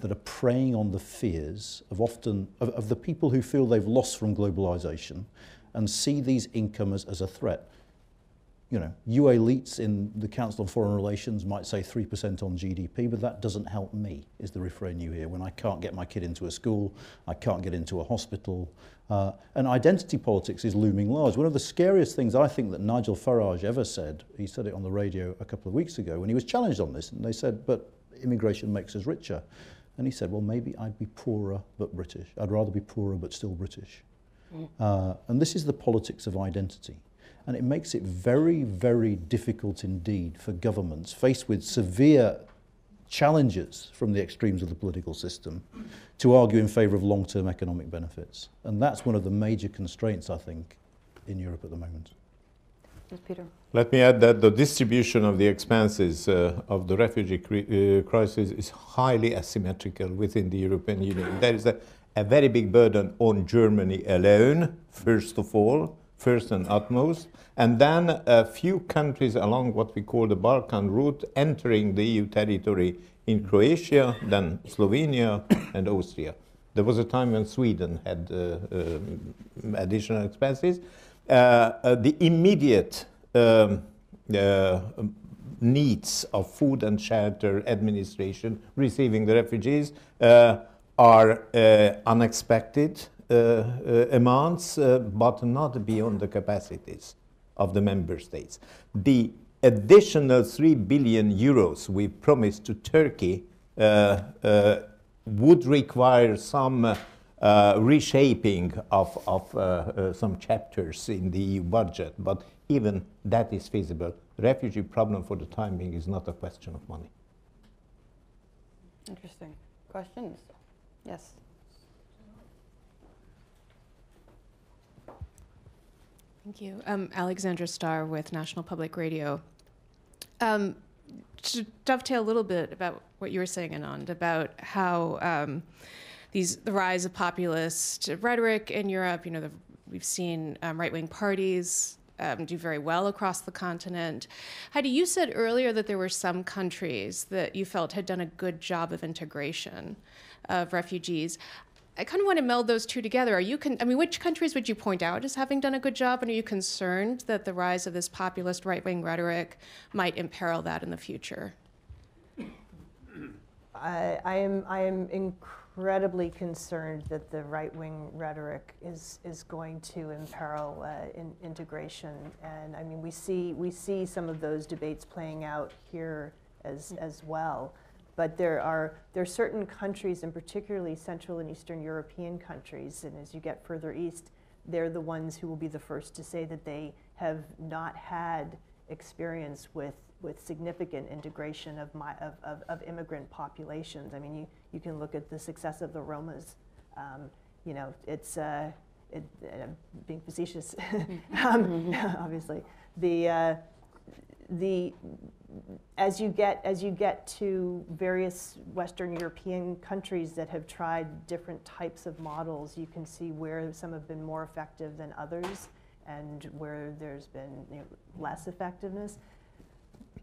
that are preying on the fears of the people who feel they've lost from globalization and see these incomers as a threat. You know, you elites in the Council on Foreign Relations might say 3% on GDP, but that doesn't help me, is the refrain you hear, when I can't get my kid into a school, I can't get into a hospital. And identity politics is looming large. One of the scariest things I think that Nigel Farage ever said, he said it on the radio a couple of weeks ago when he was challenged on this, and they said, but immigration makes us richer. And he said, well, maybe I'd be poorer but British. I'd rather be poorer but still British. And this is the politics of identity. And it makes it very, very difficult indeed for governments faced with severe challenges from the extremes of the political system to argue in favour of long-term economic benefits. And that's one of the major constraints, I think, in Europe at the moment. Yes, Peter. Let me add that the distribution of the expenses of the refugee crisis is highly asymmetrical within the European Union. There is a very big burden on Germany alone, first of all, first and utmost, and then a few countries along what we call the Balkan route entering the EU territory in Croatia, then Slovenia and Austria. There was a time when Sweden had additional expenses. The immediate needs of food and shelter administration receiving the refugees are unexpected amounts, but not beyond the capacities of the member states. The additional 3 billion euros we promised to Turkey would require some reshaping of some chapters in the EU budget, but even that is feasible. The refugee problem for the time being is not a question of money. Interesting. Questions? Yes. Thank you. Alexandra Starr with National Public Radio. To dovetail a little bit about what you were saying, Anand, about how the rise of populist rhetoric in Europe, we've seen right-wing parties do very well across the continent. Heidi, you said earlier that there were some countries that you felt had done a good job of integration of refugees. I kind of want to meld those two together. Which countries would you point out as having done a good job, and are you concerned that the rise of this populist right-wing rhetoric might imperil that in the future? I am incredibly concerned that the right-wing rhetoric is going to imperil integration, and we see some of those debates playing out here as well. But there are certain countries, and particularly Central and Eastern European countries, and as you get further east, they're the ones who will be the first to say that they have not had experience with significant integration of immigrant populations. You can look at the success of the Romas. It's being facetious, obviously. As you get to various Western European countries that have tried different types of models, you can see where some have been more effective than others, and where there's been less effectiveness.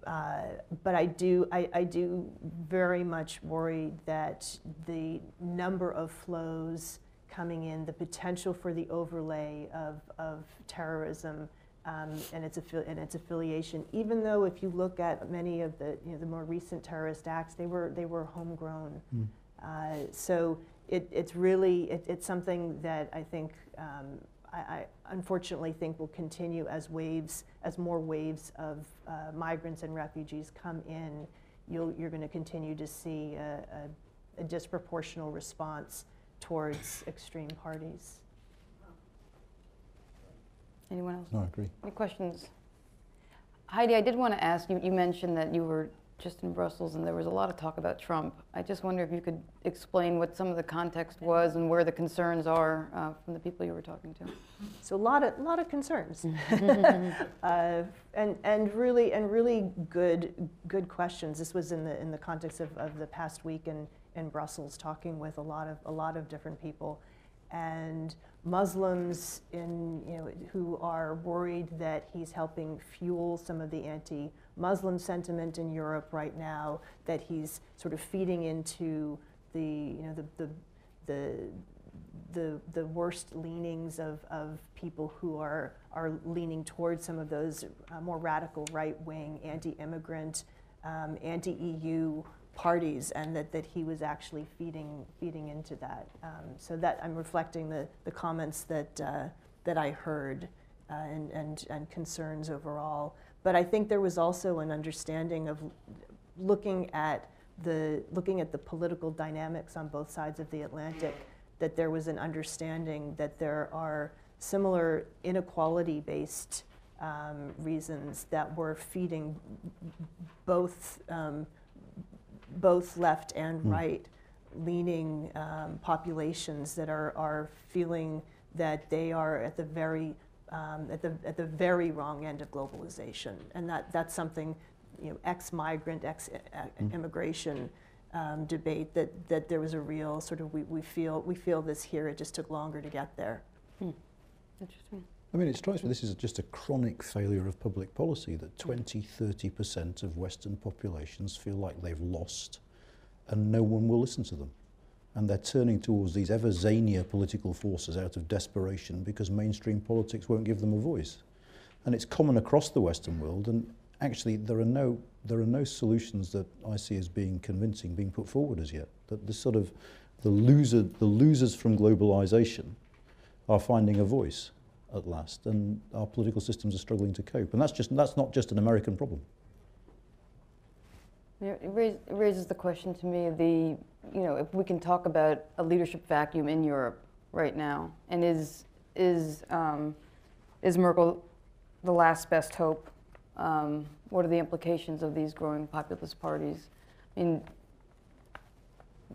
But I do very much worry that the number of flows coming in, the potential for the overlay of terrorism and its affiliation, even though if you look at many of the the more recent terrorist acts, they were homegrown. So it's something that I think I unfortunately think will continue as more waves of migrants and refugees come in. You're going to continue to see a disproportional response towards extreme parties. Anyone else? No, I agree. Any questions? Heidi, I did want to ask you, you mentioned that you were just in Brussels and there was a lot of talk about Trump. I just wonder if you could explain what some of the context was and where the concerns are from the people you were talking to. So a lot of concerns, and really good questions. This was in the context of the past week in Brussels, talking with a lot of different people, and Muslims who are worried that he's helping fuel some of the anti-Muslim sentiment in Europe right now, that he's sort of feeding into the worst leanings of people who are leaning towards some of those more radical right-wing, anti-immigrant, anti-EU parties, and that he was actually feeding into that. So that I'm reflecting the comments that I heard and concerns overall. But I think there was also an understanding of looking at the political dynamics on both sides of the Atlantic, that there was an understanding that there are similar inequality-based reasons that were feeding both, both left and right leaning populations that are feeling that they are at the very wrong end of globalization, and that's something, you know, ex-migrant, ex-immigration debate that there was a real sort of we feel this here. It just took longer to get there. Interesting. I mean, it strikes me this is just a chronic failure of public policy, that 20–30% of Western populations feel like they've lost and no one will listen to them. And they're turning towards these ever zanier political forces out of desperation because mainstream politics won't give them a voice. And it's common across the Western world, and actually there are no solutions that I see as being convincing being put forward as yet. That the sort of the losers from globalization are finding a voice at last, and our political systems are struggling to cope. And that's not just an American problem. It raises the question to me, you know, if we can talk about a leadership vacuum in Europe right now, and is Merkel the last best hope? What are the implications of these growing populist parties? I mean,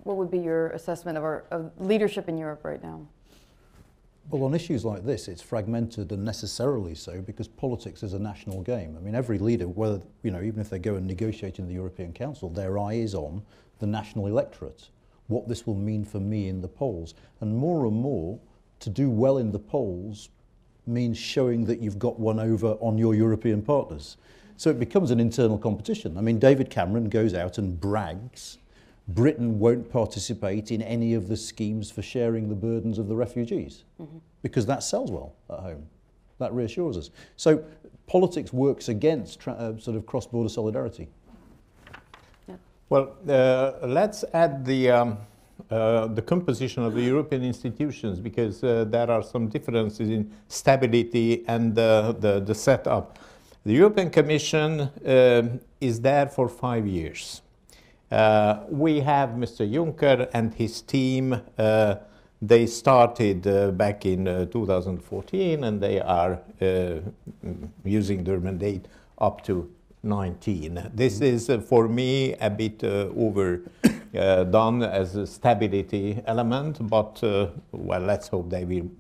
what would be your assessment of leadership in Europe right now? Well, on issues like this, it's fragmented, and necessarily so, because politics is a national game. I mean, every leader, whether, you know, even if they go and negotiate in the European Council, their eye is on the national electorate, what this will mean for me in the polls. And more, to do well in the polls means showing that you've got one over on your European partners. So it becomes an internal competition. I mean, David Cameron goes out and brags Britain won't participate in any of the schemes for sharing the burdens of the refugees, because that sells well at home. That reassures us. So politics works against sort of cross-border solidarity. Yeah. Well, let's add the composition of the European institutions, because there are some differences in stability and the setup. The European Commission is there for 5 years. We have Mr. Juncker and his team. They started back in 2014, and they are using their mandate up to 19. This is, for me, a bit overdone as a stability element, but, well, let's hope they will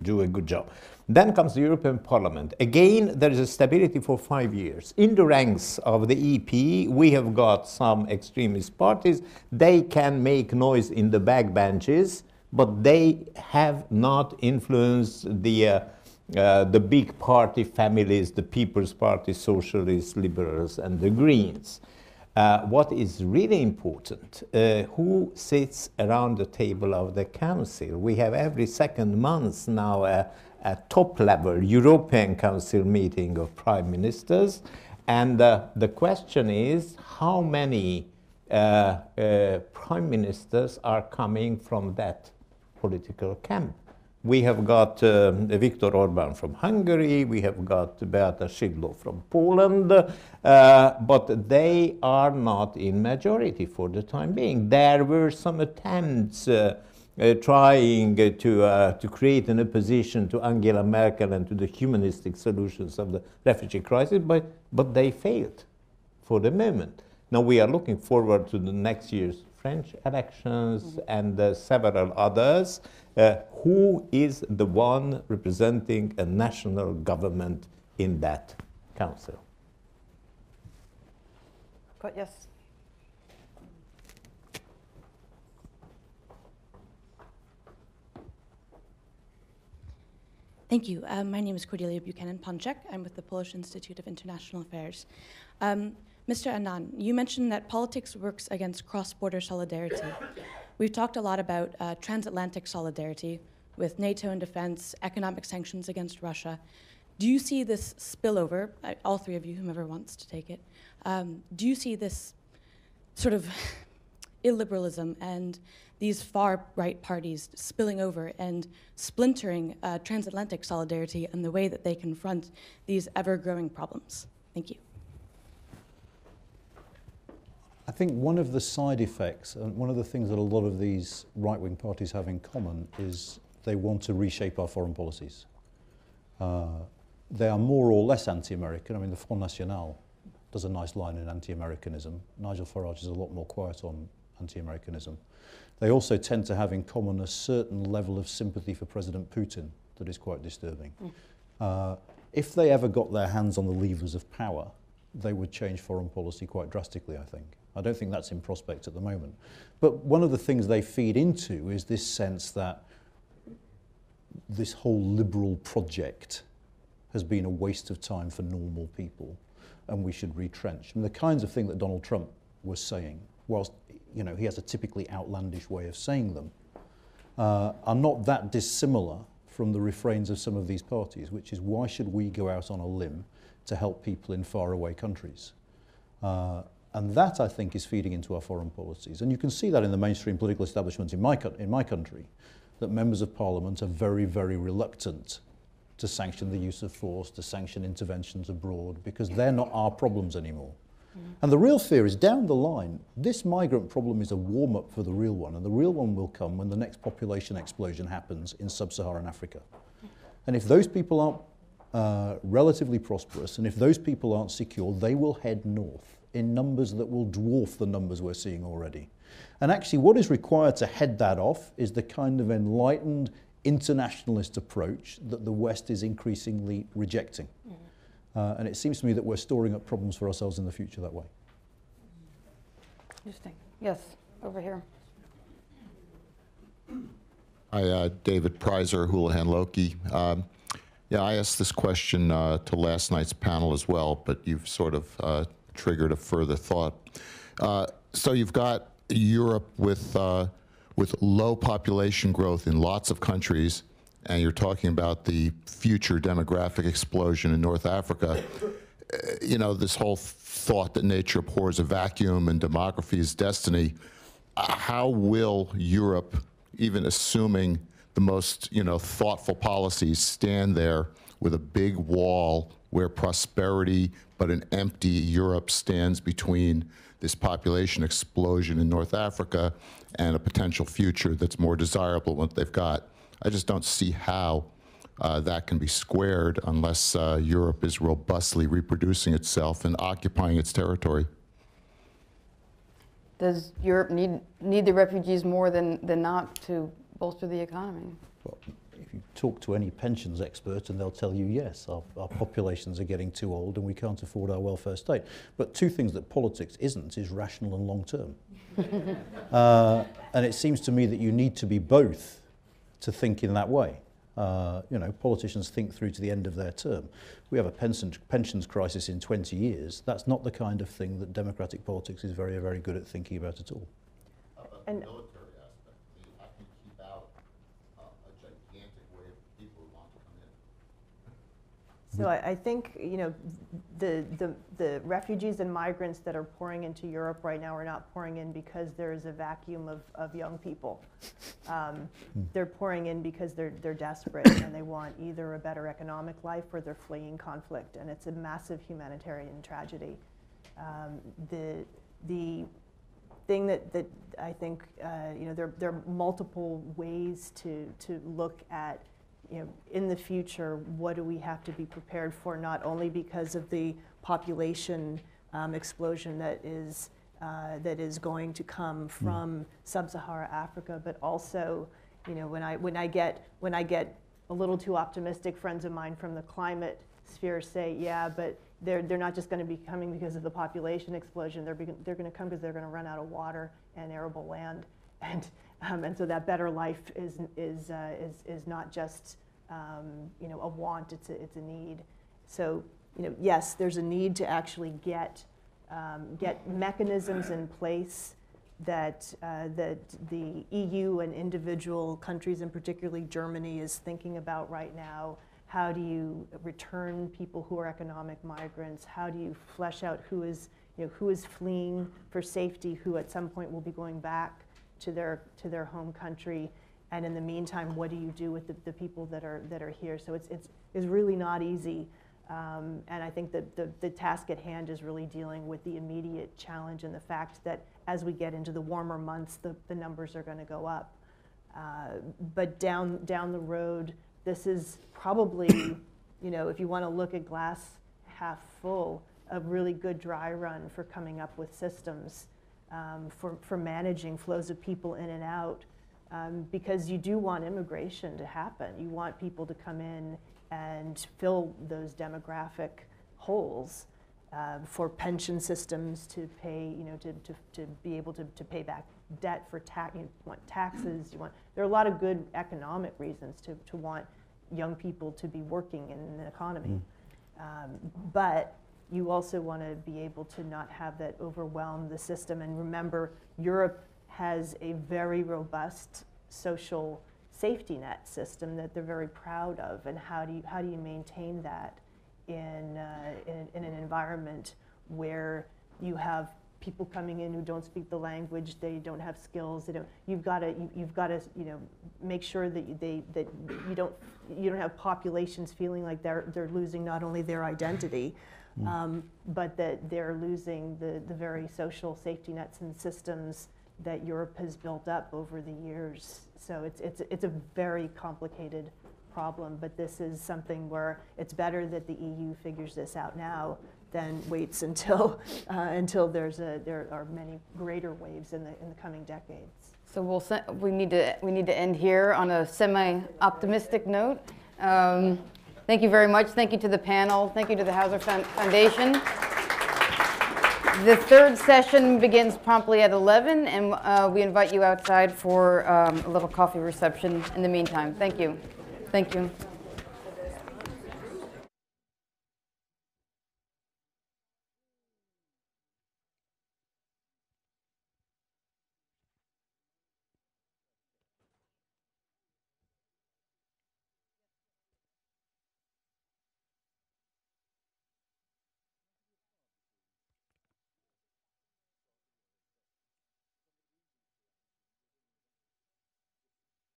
do a good job. Then comes the European Parliament. Again, there is a stability for 5 years. In the ranks of the EP, we have got some extremist parties. They can make noise in the backbenches, but they have not influenced the big party families, the People's Party, Socialists, Liberals, and the Greens. What is really important, who sits around the table of the Council? We have every second month now a top-level European Council meeting of prime ministers, and the question is how many prime ministers are coming from that political camp. We have got Viktor Orbán from Hungary, we have got Beata Szydło from Poland, but they are not in majority for the time being. There were some attempts trying to create an opposition to Angela Merkel and to the humanistic solutions of the refugee crisis, but they failed for the moment. Now we are looking forward to the next year's French elections and several others. Who is the one representing a national government in that council? Yes. Thank you. My name is Cordelia Buchanan-Ponczek. I'm with the Polish Institute of International Affairs. Mr. Annan, you mentioned that politics works against cross-border solidarity. We've talked a lot about transatlantic solidarity with NATO and defense, economic sanctions against Russia. Do you see this spillover, all three of you, whomever wants to take it, do you see this sort of illiberalism and these far-right parties spilling over and splintering transatlantic solidarity and the way that they confront these ever-growing problems? Thank you. I think one of the side effects, and one of the things that a lot of these right-wing parties have in common, is they want to reshape our foreign policies. they are more or less anti-American. I mean, the Front National does a nice line in anti-Americanism. Nigel Farage is a lot more quiet on anti-Americanism. They also tend to have in common a certain level of sympathy for President Putin that is quite disturbing. If they ever got their hands on the levers of power, they would change foreign policy quite drastically, I think. I don't think that's in prospect at the moment. But one of the things they feed into is this sense that this whole liberal project has been a waste of time for normal people and we should retrench. And the kinds of thing that Donald Trump was saying, whilst he has a typically outlandish way of saying them, are not that dissimilar from the refrains of some of these parties, which is why should we go out on a limb to help people in faraway countries? And that, I think, is feeding into our foreign policies. And you can see that in the mainstream political establishment in my country, that members of parliament are very, very reluctant to sanction the use of force, to sanction interventions abroad, because they're not our problems anymore. And the real fear is down the line, this migrant problem is a warm-up for the real one, and the real one will come when the next population explosion happens in sub-Saharan Africa. And if those people aren't relatively prosperous, and if those people aren't secure, they will head north in numbers that will dwarf the numbers we're seeing already. And actually what is required to head that off is the kind of enlightened internationalist approach that the West is increasingly rejecting. And it seems to me that we're storing up problems for ourselves in the future that way. Interesting. Yes, over here. Hi, David Prizer, Houlihan Lokey. Yeah, I asked this question to last night's panel as well, but you've sort of triggered a further thought. So you've got Europe with low population growth in lots of countries, and you're talking about the future demographic explosion in North Africa. This whole thought that nature abhors a vacuum and demography is destiny. How will Europe, even assuming the most thoughtful policies, stand there with a big wall where prosperity but an empty Europe stands between this population explosion in North Africa and a potential future that's more desirable than what they've got? I just don't see how that can be squared unless Europe is robustly reproducing itself and occupying its territory. Does Europe need the refugees more than not to bolster the economy? Well, if you talk to any pensions expert and they'll tell you, yes, our populations are getting too old and we can't afford our welfare state. But two things that politics isn't is rational and long term. And it seems to me that you need to be both to think in that way. Politicians think through to the end of their term. We have a pensions crisis in 20 years. That's not the kind of thing that democratic politics is very, very good at thinking about at all. And the military aspect, how can you keep out a gigantic wave of people who want to come in? So I think the refugees and migrants that are pouring into Europe right now are not pouring in because there is a vacuum of young people. They're pouring in because they're desperate and they want either a better economic life or they're fleeing conflict, and it's a massive humanitarian tragedy. The thing that I think there are multiple ways to look at. In the future, what do we have to be prepared for, not only because of the population explosion that is going to come from sub-Saharan Africa, but also, when I get a little too optimistic, friends of mine from the climate sphere say, yeah, but they're not just going to be coming because of the population explosion. They're going to come because they're going to run out of water and arable land, and so that better life is not just a want, it's a need. So yes, there's a need to actually get mechanisms in place that the EU and individual countries, and particularly Germany, is thinking about right now. How do you return people who are economic migrants? How do you flesh out who is fleeing for safety, who at some point will be going back to their home country? And in the meantime, what do you do with the people that are here? So it's really not easy. And I think that the task at hand is really dealing with the immediate challenge and the fact that as we get into the warmer months, the numbers are going to go up. But down the road, this is probably you know, if you want to look at glass half full, a really good dry run for coming up with systems for managing flows of people in and out, because you do want immigration to happen. You want people to come in and fill those demographic holes for pension systems to pay, you know, to be able to pay back debt for tax. You want taxes. There are a lot of good economic reasons to want young people to be working in an economy, but you also want to be able to not have that overwhelm the system. And remember, Europe has a very robust social safety net system that they're very proud of. And how do you maintain that in an environment where you have people coming in who don't speak the language, they don't have skills, you've got to you know, make sure that you don't have populations feeling like they're losing not only their identity, but that they're losing the very social safety nets and systems that Europe has built up over the years. So it's a very complicated problem, but this is something where it's better that the EU figures this out now than waits until there are many greater waves in the coming decades. So we need to end here on a semi-optimistic note. Thank you very much. Thank you to the panel. Thank you to the Hauser Foundation. The third session begins promptly at 11, and we invite you outside for a little coffee reception in the meantime. Thank you. Thank you.